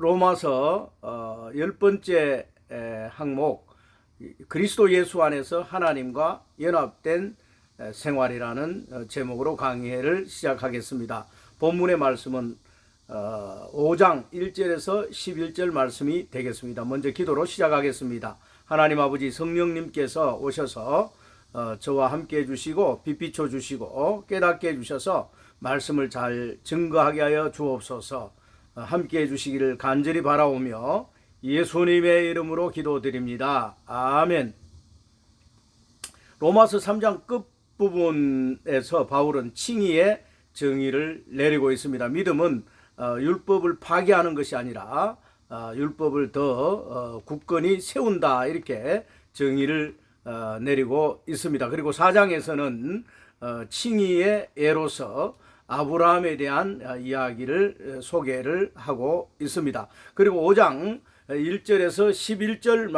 로마서 10번째 항목 그리스도 예수 안에서 하나님과 연합된 생활이라는 제목으로 강의를 시작하겠습니다. 본문의 말씀은 5장 1절에서 11절 말씀이 되겠습니다. 먼저 기도로 시작하겠습니다. 하나님 아버지, 성령님께서 오셔서 저와 함께 해주시고 빛 비춰 주시고 깨닫게 해주셔서 말씀을 잘 증거하게 하여 주옵소서. 함께 해주시기를 간절히 바라오며 예수님의 이름으로 기도드립니다. 아멘. 로마서 3장 끝부분에서 바울은 칭의의 정의를 내리고 있습니다. 믿음은 율법을 파기하는 것이 아니라 율법을 더 굳건히 세운다, 이렇게 정의를 내리고 있습니다. 그리고 4장에서는 칭의의 예로서 아브라함에 대한 이야기를 소개를 하고 있습니다. 그리고 5장 1절에서 11절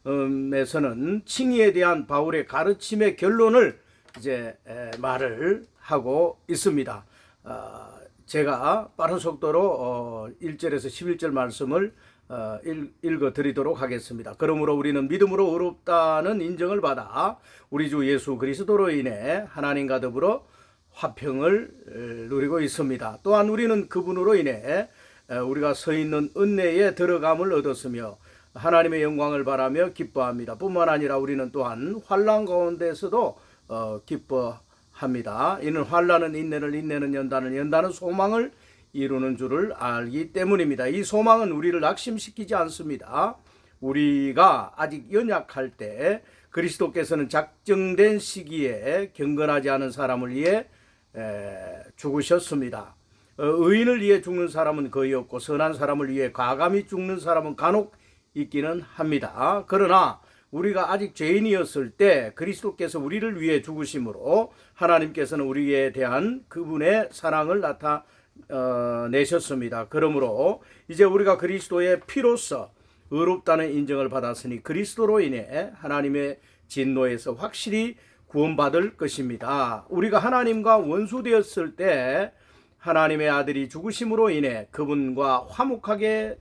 말씀에서는 칭의에 대한 바울의 가르침의 결론을 이제 말을 하고 있습니다. 제가 빠른 속도로 1절에서 11절 말씀을 읽어 드리도록 하겠습니다. 그러므로 우리는 믿음으로 의롭다는 인정을 받아 우리 주 예수 그리스도로 인해 하나님과 더불어 화평을 누리고 있습니다. 또한 우리는 그분으로 인해 우리가 서 있는 은혜에 들어감을 얻었으며 하나님의 영광을 바라며 기뻐합니다. 뿐만 아니라 우리는 또한 환난 가운데서도 기뻐합니다. 이는 환난은 인내를, 인내는 연단을, 연단은 소망을 이루는 줄을 알기 때문입니다. 이 소망은 우리를 낙심시키지 않습니다. 우리가 아직 연약할 때 그리스도께서는 작정된 시기에 경건하지 않은 사람을 위해 죽으셨습니다. 의인을 위해 죽는 사람은 거의 없고 선한 사람을 위해 과감히 죽는 사람은 간혹 있기는 합니다. 그러나 우리가 아직 죄인이었을 때 그리스도께서 우리를 위해 죽으심으로 하나님께서는 우리에 대한 그분의 사랑을 나타내셨습니다. 그러므로 이제 우리가 그리스도의 피로써 의롭다는 인정을 받았으니 그리스도로 인해 하나님의 진노에서 확실히 구원받을 것입니다. 우리가 하나님과 원수되었을 때 하나님의 아들이 죽으심으로 인해 그분과 화목하게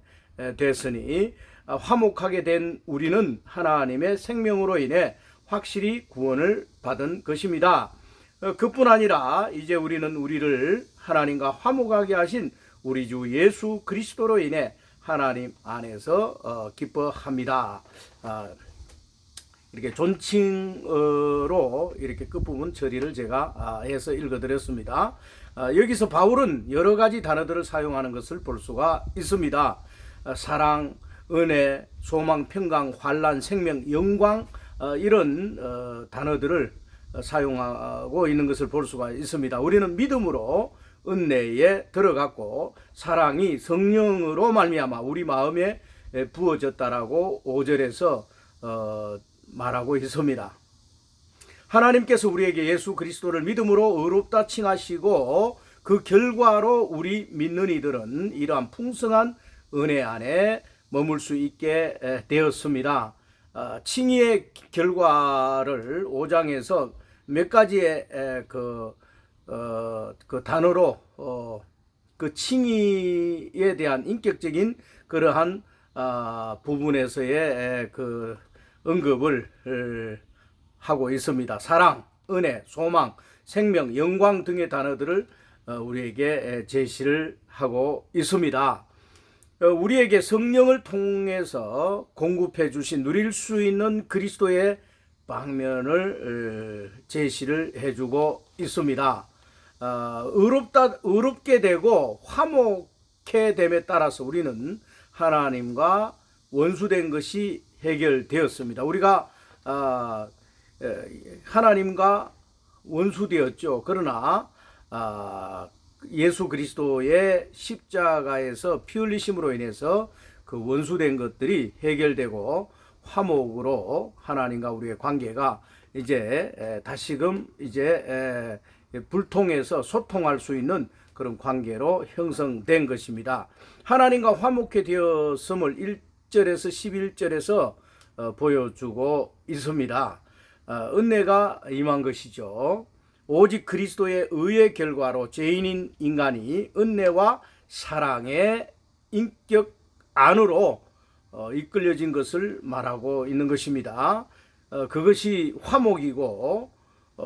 됐으니 화목하게 된 우리는 하나님의 생명으로 인해 확실히 구원을 받은 것입니다. 그뿐 아니라 이제 우리는 우리를 하나님과 화목하게 하신 우리 주 예수 그리스도로 인해 하나님 안에서 기뻐합니다. 이렇게 존칭으로 이렇게 끝부분 처리를 제가 해서 읽어드렸습니다. 여기서 바울은 여러 가지 단어들을 사용하는 것을 볼 수가 있습니다. 사랑, 은혜, 소망, 평강, 환난, 생명, 영광, 이런 단어들을 사용하고 있는 것을 볼 수가 있습니다. 우리는 믿음으로 은혜에 들어갔고 사랑이 성령으로 말미암아 우리 마음에 부어졌다라고 5절에서 말하고 있습니다. 하나님께서 우리에게 예수 그리스도를 믿음으로 의롭다 칭하시고 그 결과로 우리 믿는 이들은 이러한 풍성한 은혜 안에 머물 수 있게 되었습니다. 칭의의 결과를 5장에서 몇 가지의 그 단어로 그 칭의에 대한 인격적인 그러한 부분에서의 그 언급을 하고 있습니다. 사랑, 은혜, 소망, 생명, 영광 등의 단어들을 우리에게 제시를 하고 있습니다. 우리에게 성령을 통해서 공급해 주신 누릴 수 있는 그리스도의 방면을 제시를 해주고 있습니다. 의롭게 되고 화목해 됨에 따라서 우리는 하나님과 원수된 것이 해결되었습니다. 우리가 하나님과 원수되었죠. 그러나 예수 그리스도의 십자가에서 피 흘리심으로 인해서 그 원수된 것들이 해결되고 화목으로 하나님과 우리의 관계가 이제 다시금 이제 불통해서 소통할 수 있는 그런 관계로 형성된 것입니다. 하나님과 화목해 되었음을 1절에서 11절에서 보여주고 있습니다. 은혜가 임한 것이죠. 오직 그리스도의 의의 결과로 죄인인 인간이 은혜와 사랑에 인격 안으로 이끌려진 것을 말하고 있는 것입니다. 그것이 화목이고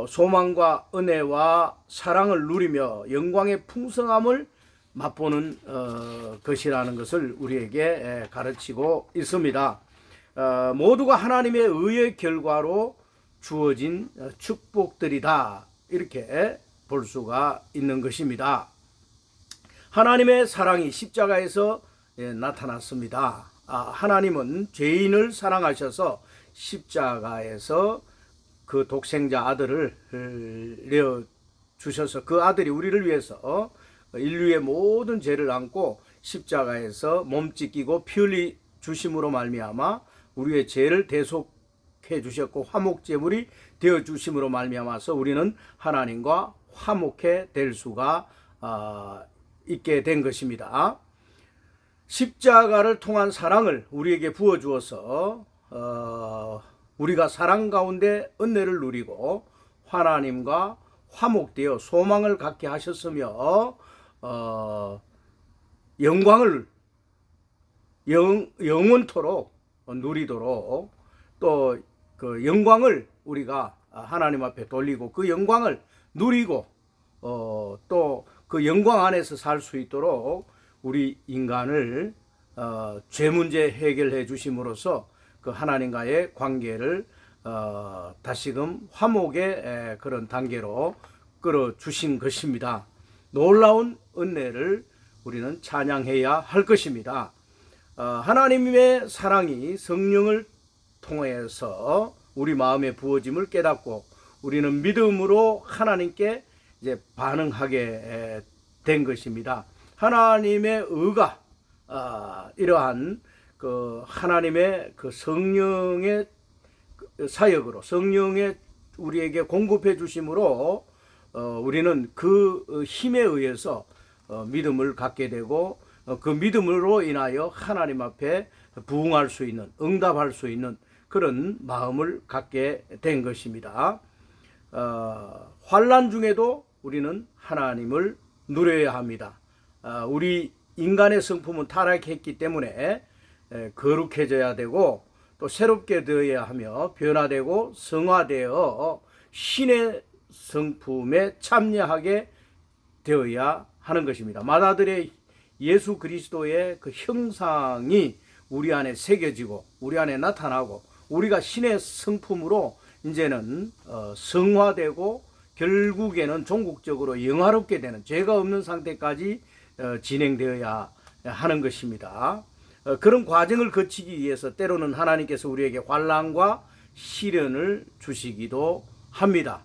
소망과 은혜와 사랑을 누리며 영광의 풍성함을 맛보는 것이라는 것을 우리에게 가르치고 있습니다. 모두가 하나님의 의의 결과로 주어진 축복들이다, 이렇게 볼 수가 있는 것입니다. 하나님의 사랑이 십자가에서 나타났습니다. 하나님은 죄인을 사랑하셔서 십자가에서 그 독생자 아들을 내어주셔서 그 아들이 우리를 위해서 인류의 모든 죄를 안고 십자가에서 몸 찢기고 피 흘리 주심으로 말미암아 우리의 죄를 대속해 주셨고 화목제물이 되어 주심으로 말미암아서 우리는 하나님과 화목해 될 수가 있게 된 것입니다. 십자가를 통한 사랑을 우리에게 부어주어서 우리가 사랑 가운데 은혜를 누리고 하나님과 화목되어 소망을 갖게 하셨으며 영광을 영원토록 누리도록 또 그 영광을 우리가 하나님 앞에 돌리고 그 영광을 누리고 또 그 영광 안에서 살 수 있도록 우리 인간을 죄 문제 해결해 주심으로써 그 하나님과의 관계를 다시금 화목의 그런 단계로 끌어 주신 것입니다. 놀라운 은혜를 우리는 찬양해야 할 것입니다. 하나님의 사랑이 성령을 통해서 우리 마음에 부어짐을 깨닫고 우리는 믿음으로 하나님께 이제 반응하게 된 것입니다. 하나님의 의가 이러한 그 하나님의 그 성령의 사역으로 성령의 우리에게 공급해 주심으로 우리는 그 힘에 의해서 믿음을 갖게 되고 그 믿음으로 인하여 하나님 앞에 부응할 수 있는, 응답할 수 있는 그런 마음을 갖게 된 것입니다. 환난 중에도 우리는 하나님을 누려야 합니다. 우리 인간의 성품은 타락했기 때문에 거룩해져야 되고 또 새롭게 되어야 하며 변화되고 성화되어 신의 성품에 참여하게 되어야 하는 것입니다. 맏아들의 예수 그리스도의 그 형상이 우리 안에 새겨지고 우리 안에 나타나고 우리가 신의 성품으로 이제는 성화되고 결국에는 종국적으로 영화롭게 되는 죄가 없는 상태까지 진행되어야 하는 것입니다. 그런 과정을 거치기 위해서 때로는 하나님께서 우리에게 환난과 시련을 주시기도 합니다.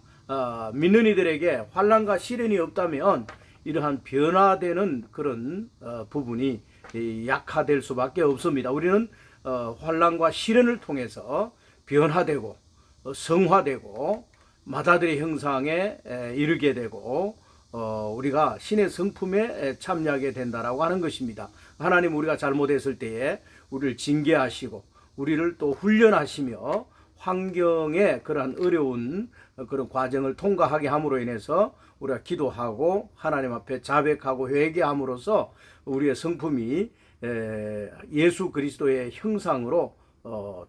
믿는 이들에게 환난과 시련이 없다면 이러한 변화되는 그런 부분이 약화될 수밖에 없습니다. 우리는 환난과 시련을 통해서 변화되고 성화되고 맏아들의 형상에 이르게 되고 우리가 신의 성품에 참여하게 된다라고 하는 것입니다. 하나님 우리가 잘못했을 때에 우리를 징계하시고 우리를 또 훈련하시며 환경에 그러한 어려운 그런 과정을 통과하게 함으로 인해서 우리가 기도하고 하나님 앞에 자백하고 회개함으로써 우리의 성품이 예수 그리스도의 형상으로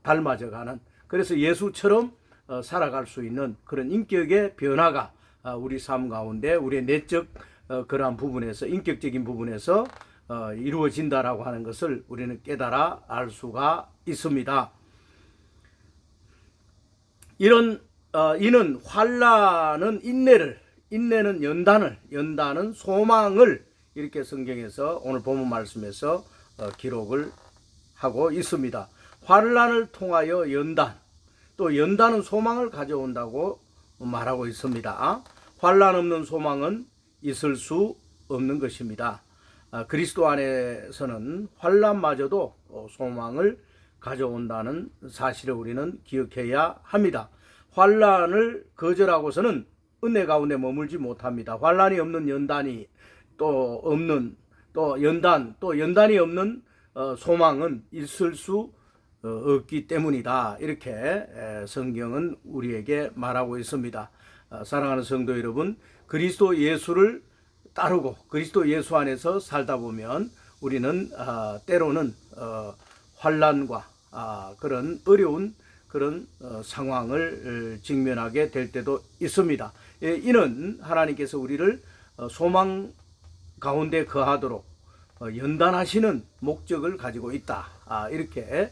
닮아져가는, 그래서 예수처럼 살아갈 수 있는 그런 인격의 변화가 우리 삶 가운데 우리의 내적 그러한 부분에서 인격적인 부분에서 이루어진다라고 하는 것을 우리는 깨달아 알 수가 있습니다. 이는 환난은 인내를, 인내는 연단을, 연단은 소망을, 이렇게 성경에서 오늘 본문 말씀에서 기록을 하고 있습니다. 환난을 통하여 연단, 또 연단은 소망을 가져온다고 말하고 있습니다. 환난 없는 소망은 있을 수 없는 것입니다. 그리스도 안에서는 환난마저도 소망을 가져온다는 사실을 우리는 기억해야 합니다. 환난을 거절하고서는 은혜 가운데 머물지 못합니다. 환난이 없는 연단이 또 없는, 또 연단이 없는 소망은 있을 수 없기 때문이다. 이렇게 성경은 우리에게 말하고 있습니다. 사랑하는 성도 여러분, 그리스도 예수를 따르고 그리스도 예수 안에서 살다 보면 우리는 때로는 환난과 그런 어려운 그런 상황을 직면하게 될 때도 있습니다. 이는 하나님께서 우리를 소망 가운데 거하도록 연단하시는 목적을 가지고 있다. 이렇게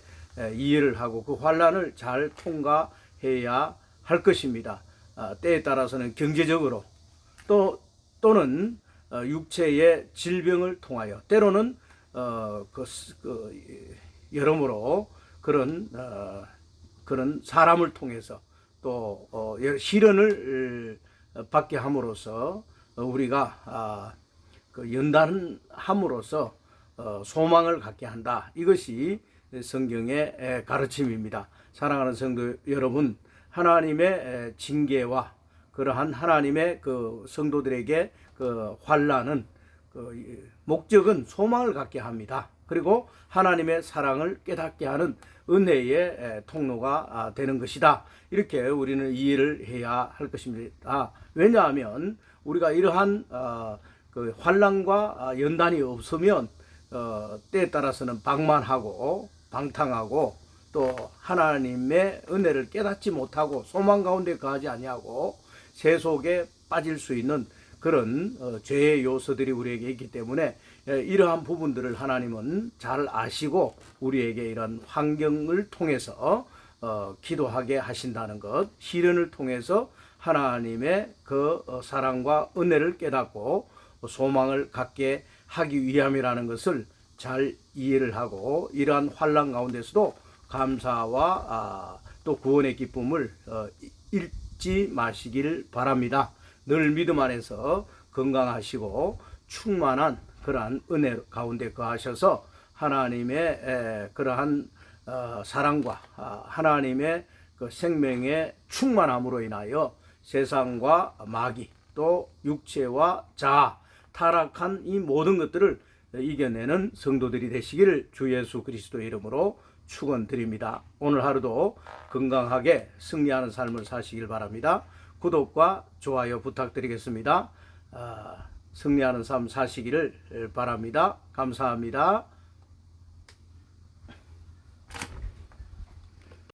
이해를 하고 그 환난을 잘 통과해야 할 것입니다. 때에 따라서는 경제적으로 또는 육체의 질병을 통하여 때로는 여러모로 그런 사람을 통해서 또 시련을 받게 함으로써 우리가 연단함으로써 소망을 갖게 한다. 이것이 성경의 가르침입니다. 사랑하는 성도 여러분, 하나님의 징계와 그러한 하나님의 그 성도들에게 그 환난은 목적은 소망을 갖게 합니다. 그리고 하나님의 사랑을 깨닫게 하는 은혜의 통로가 되는 것이다. 이렇게 우리는 이해를 해야 할 것입니다. 왜냐하면 우리가 이러한 그 환난과 연단이 없으면 때에 따라서는 방만하고 방탕하고 또 하나님의 은혜를 깨닫지 못하고 소망 가운데 거하지 아니하고 세속에 빠질 수 있는 그런 죄의 요소들이 우리에게 있기 때문에 이러한 부분들을 하나님은 잘 아시고 우리에게 이런 환경을 통해서 기도하게 하신다는 것, 시련을 통해서 하나님의 그 사랑과 은혜를 깨닫고 소망을 갖게 하기 위함이라는 것을 잘 이해를 하고 이러한 환난 가운데서도 감사와 또 구원의 기쁨을 잃지 마시길 바랍니다. 늘 믿음 안에서 건강하시고 충만한 그러한 은혜 가운데 거하셔서 하나님의 그러한 사랑과 하나님의 그 생명의 충만함으로 인하여 세상과 마귀 또 육체와 자아 타락한 이 모든 것들을 이겨내는 성도들이 되시기를 주 예수 그리스도의 이름으로 축원드립니다. 오늘 하루도 건강하게 승리하는 삶을 사시길 바랍니다. 구독과 좋아요 부탁드리겠습니다. 승리하는 삶 사시기를 바랍니다. 감사합니다.